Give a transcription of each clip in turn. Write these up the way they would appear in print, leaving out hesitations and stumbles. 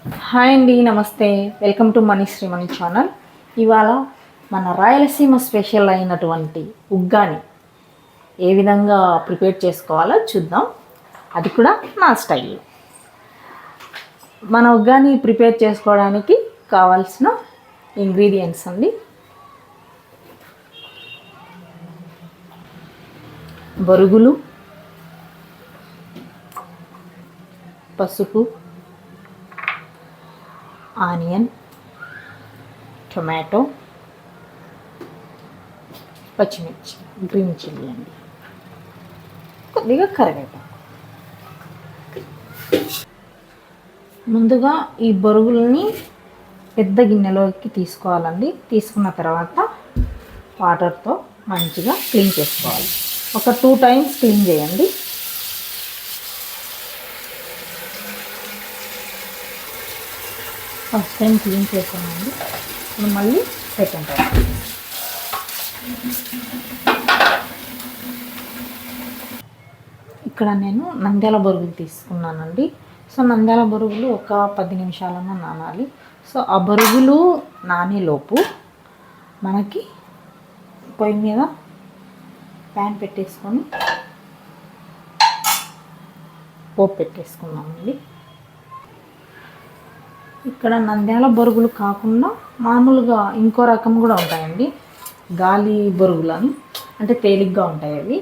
Hi అండి, నమస్తే. Welcome to Manisri money channel. ఇవాళ మన రాయలసీమ స్పెషల్ అయినటువంటి ఉగ్గాని ఏ విధంగా ప్రిపేర్ చేసుకోవాలో చూద్దాం. అది కూడా నా స్టైల్లో. మన ఉగ్గాని ప్రిపేర్ చేసుకోవడానికి కావాల్సిన ఇంగ్రీడియంట్స్ అండి: బొరుగులు, పసుపు, ఆనియన్, టొమాటో, పచ్చిమిర్చి, గ్రీన్ చిల్లీ అండి, కొద్దిగా కరివేపాకు. ముందుగా ఈ బొరుగుల్ని పెద్ద గిన్నెలోకి తీసుకోవాలండి. తీసుకున్న తర్వాత వాటర్తో మంచిగా క్లీన్ చేసుకోవాలి. ఒక 2 times క్లీన్ చేయండి. ఫస్ట్ టైం క్లీన్ చేసామండి, ఇప్పుడు మళ్ళీ సెకండ్ టైం. ఇక్కడ నేను నంద్యాల బొరుగులు తీసుకున్నానండి. సో నంద్యాల బొరుగులు ఒక 10 నిమిషాలన్నా నానాలి. సో ఆ బొరుగులు నానేలోపు మనకి పొయ్యి మీద ప్యాన్ పెట్టేసుకొని పోపు పెట్టేసుకున్నామండి. ఇక్కడ నంద్యాల బొరుగులు కాకుండా మామూలుగా ఇంకో రకం కూడా ఉంటాయండి, గాలి బొరుగులు అని, అంటే తేలిగ్గా ఉంటాయి అవి.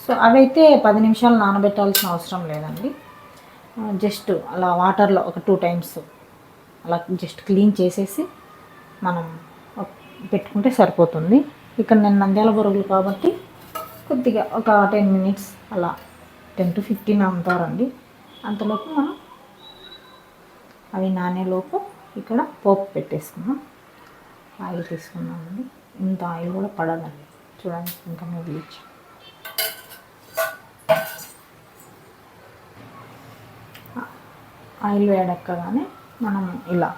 సో అవైతే 10 నిమిషాలు నానబెట్టాల్సిన అవసరం లేదండి. జస్ట్ అలా వాటర్లో ఒక 2 times అలా జస్ట్ క్లీన్ చేసేసి మనం పెట్టుకుంటే సరిపోతుంది. ఇక్కడ నేను నంద్యాల బొరుగులు కాబట్టి కొద్దిగా ఒక 10 minutes అలా 10 to 15 అంటారండి. అంతలోపు మనం అవి నానేలోపు ఇక్కడ పోపు పెట్టేసుకున్నాం. ఆయిల్ తీసుకున్నామండి. ఇంత ఆయిల్ కూడా పడదండి, చూడండి ఇంకా మిగిలిచ్చి. ఆయిల్ వేడెక్కగానే మనం ఇలా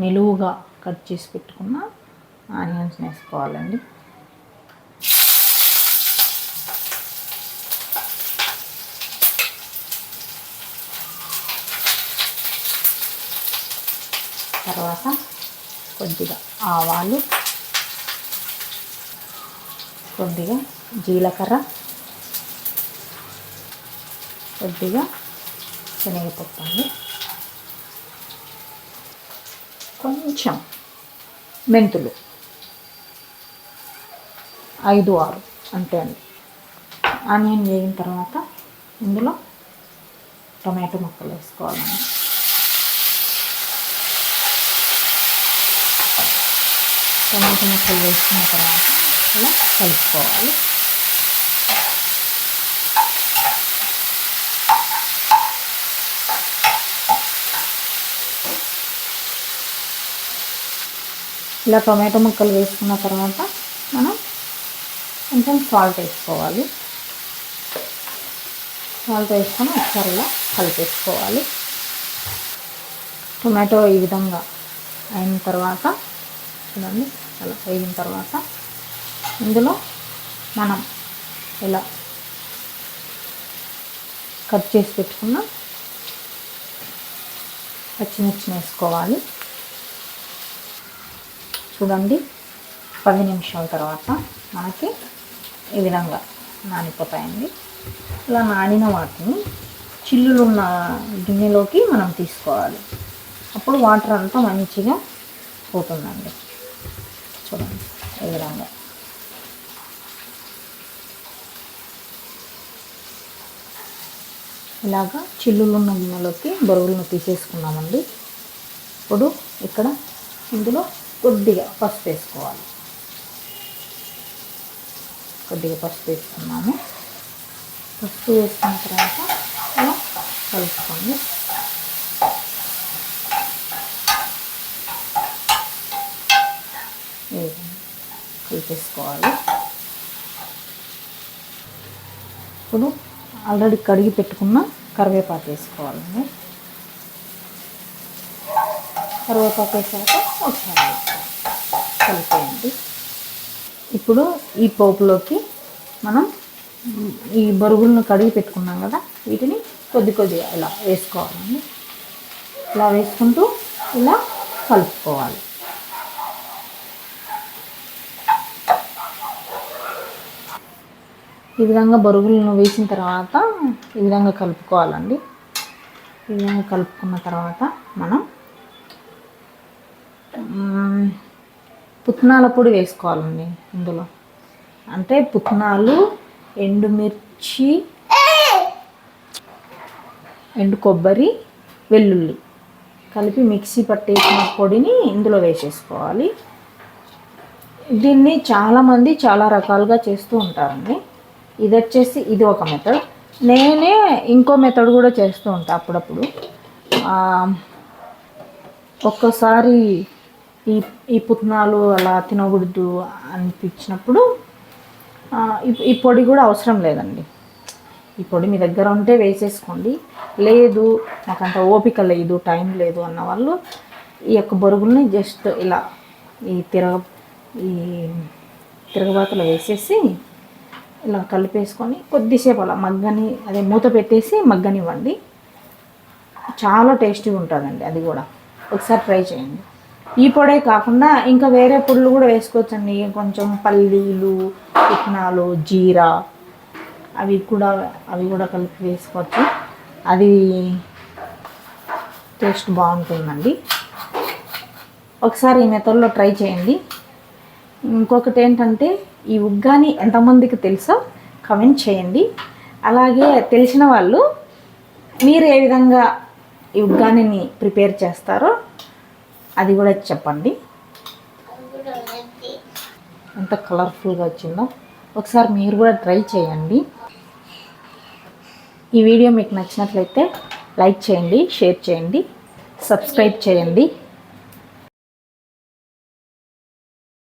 నిలువుగా కట్ చేసి పెట్టుకున్న ఆనియన్స్ వేసుకోవాలండి. తర్వాత కొద్దిగా ఆవాలు, కొద్దిగా జీలకర్ర, కొద్దిగా శనగపప్పు అండి, కొంచెం మెంతులు 5-6 అంతే అండి. ఆనియన్ వేగిన తర్వాత ఇందులో టొమాటో ముక్కలు వేసుకోవాలండి. టమాటో ముక్కలు వేసుకున్న తర్వాత ఇలా కలుపుకోవాలి. ఇలా టొమాటో ముక్కలు వేసుకున్న తర్వాత మనం కొంచెం సాల్ట్ వేసుకోవాలి. సాల్ట్ వేసుకొని ఒకసారి ఇలా కలిపేసుకోవాలి. టొమాటో ఈ విధంగా అయిన తర్వాత చూడండి, అలా వేగిన తర్వాత ఇందులో మనం ఇలా కట్ చేసి పెట్టుకున్న పచ్చిమిర్చిని వేసుకోవాలి. చూడండి, 10 నిమిషాల తర్వాత మనకి ఈ విధంగా నానిపోతాయండి. ఇలా నానిన వాటిని చిల్లులున్న గిన్నెలోకి మనం తీసుకోవాలి. అప్పుడు వాటర్ అంతా మంచిగా పోతుందండి. చూడండి ఈ విధంగా. ఇలాగా చిల్లులున్న గిన్నెలోకి బొరుగులను తీసేసుకున్నామండి. ఇప్పుడు ఇక్కడ ఇందులో కొద్దిగా పసుపు వేసుకోవాలి. కొద్దిగా పసుపు వేసుకున్నాము. పసుపు వేసుకున్న తర్వాత ఇలా కలుపుకోండి. కలిపేసుకోవాలి. ఇప్పుడు ఆల్రెడీ కడిగి పెట్టుకున్న కరివేపాకు వేసుకోవాలండి. కరివేపాకు వేసాక ఒకసారి కలిపేయండి. ఇప్పుడు ఈ పోపులోకి మనం ఈ బొరుగులను కడిగి పెట్టుకున్నాం కదా, వీటిని కొద్దిగా ఇలా వేసుకోవాలండి. ఇలా వేసుకుంటూ ఇలా కలుపుకోవాలి. ఈ విధంగా బొరుగులను వేసిన తర్వాత ఈ విధంగా కలుపుకోవాలండి. ఈ విధంగా కలుపుకున్న తర్వాత మనం పుట్నాల పొడి వేసుకోవాలండి ఇందులో. అంటే పుట్నాలు, ఎండుమిర్చి, ఎండు కొబ్బరి, వెల్లుల్లి కలిపి మిక్సీ పట్టేసిన పొడిని ఇందులో వేసేసుకోవాలి. దీన్ని చాలామంది చాలా రకాలుగా చేస్తూ ఉంటారండి. ఇది ఒక మెథడ్. నేనే ఇంకో మెథడ్ కూడా చేస్తూ ఉంటాను అప్పుడప్పుడు. ఒక్కోసారి ఈ పుట్నాలు అలా తినకూడదు అనిపించినప్పుడు ఈ పొడి కూడా అవసరం లేదండి. ఈ పొడి మీ దగ్గర ఉంటే వేసేసుకోండి. లేదు నాకంత ఓపిక లేదు, టైం లేదు అన్న వాళ్ళు ఈ యొక్క బొరుగుల్ని జస్ట్ ఇలా ఈ తిరగబాతలో వేసేసి ఇలా కలిపేసుకొని కొద్దిసేపు అలా మూత పెట్టేసి మగ్గనివ్వండి. చాలా టేస్టీగా ఉంటుందండి. అది కూడా ఒకసారి ట్రై చేయండి. ఈ పొడే కాకుండా ఇంకా వేరే పొడులు కూడా వేసుకోవచ్చండి. కొంచెం పల్లీలు, పుట్నాలు, జీరా అవి కూడా కలిపి వేసుకోవచ్చు. అది టేస్ట్ బాగుంటుందండి. ఒకసారి ఈ మెథడ్లో ట్రై చేయండి. ఇంకొకటి ఏంటంటే ఈ ఉగ్గాని ఎంతమందికి తెలుసో కమెంట్ చేయండి. అలాగే తెలిసిన వాళ్ళు మీరు ఏ విధంగా ఈ ఉగ్గానిని ప్రిపేర్ చేస్తారో అది కూడా చెప్పండి. ఎంత కలర్ఫుల్గా వచ్చిందో ఒకసారి మీరు కూడా ట్రై చేయండి. ఈ వీడియో మీకు నచ్చినట్లయితే లైక్ చేయండి, షేర్ చేయండి, సబ్స్క్రైబ్ చేయండి.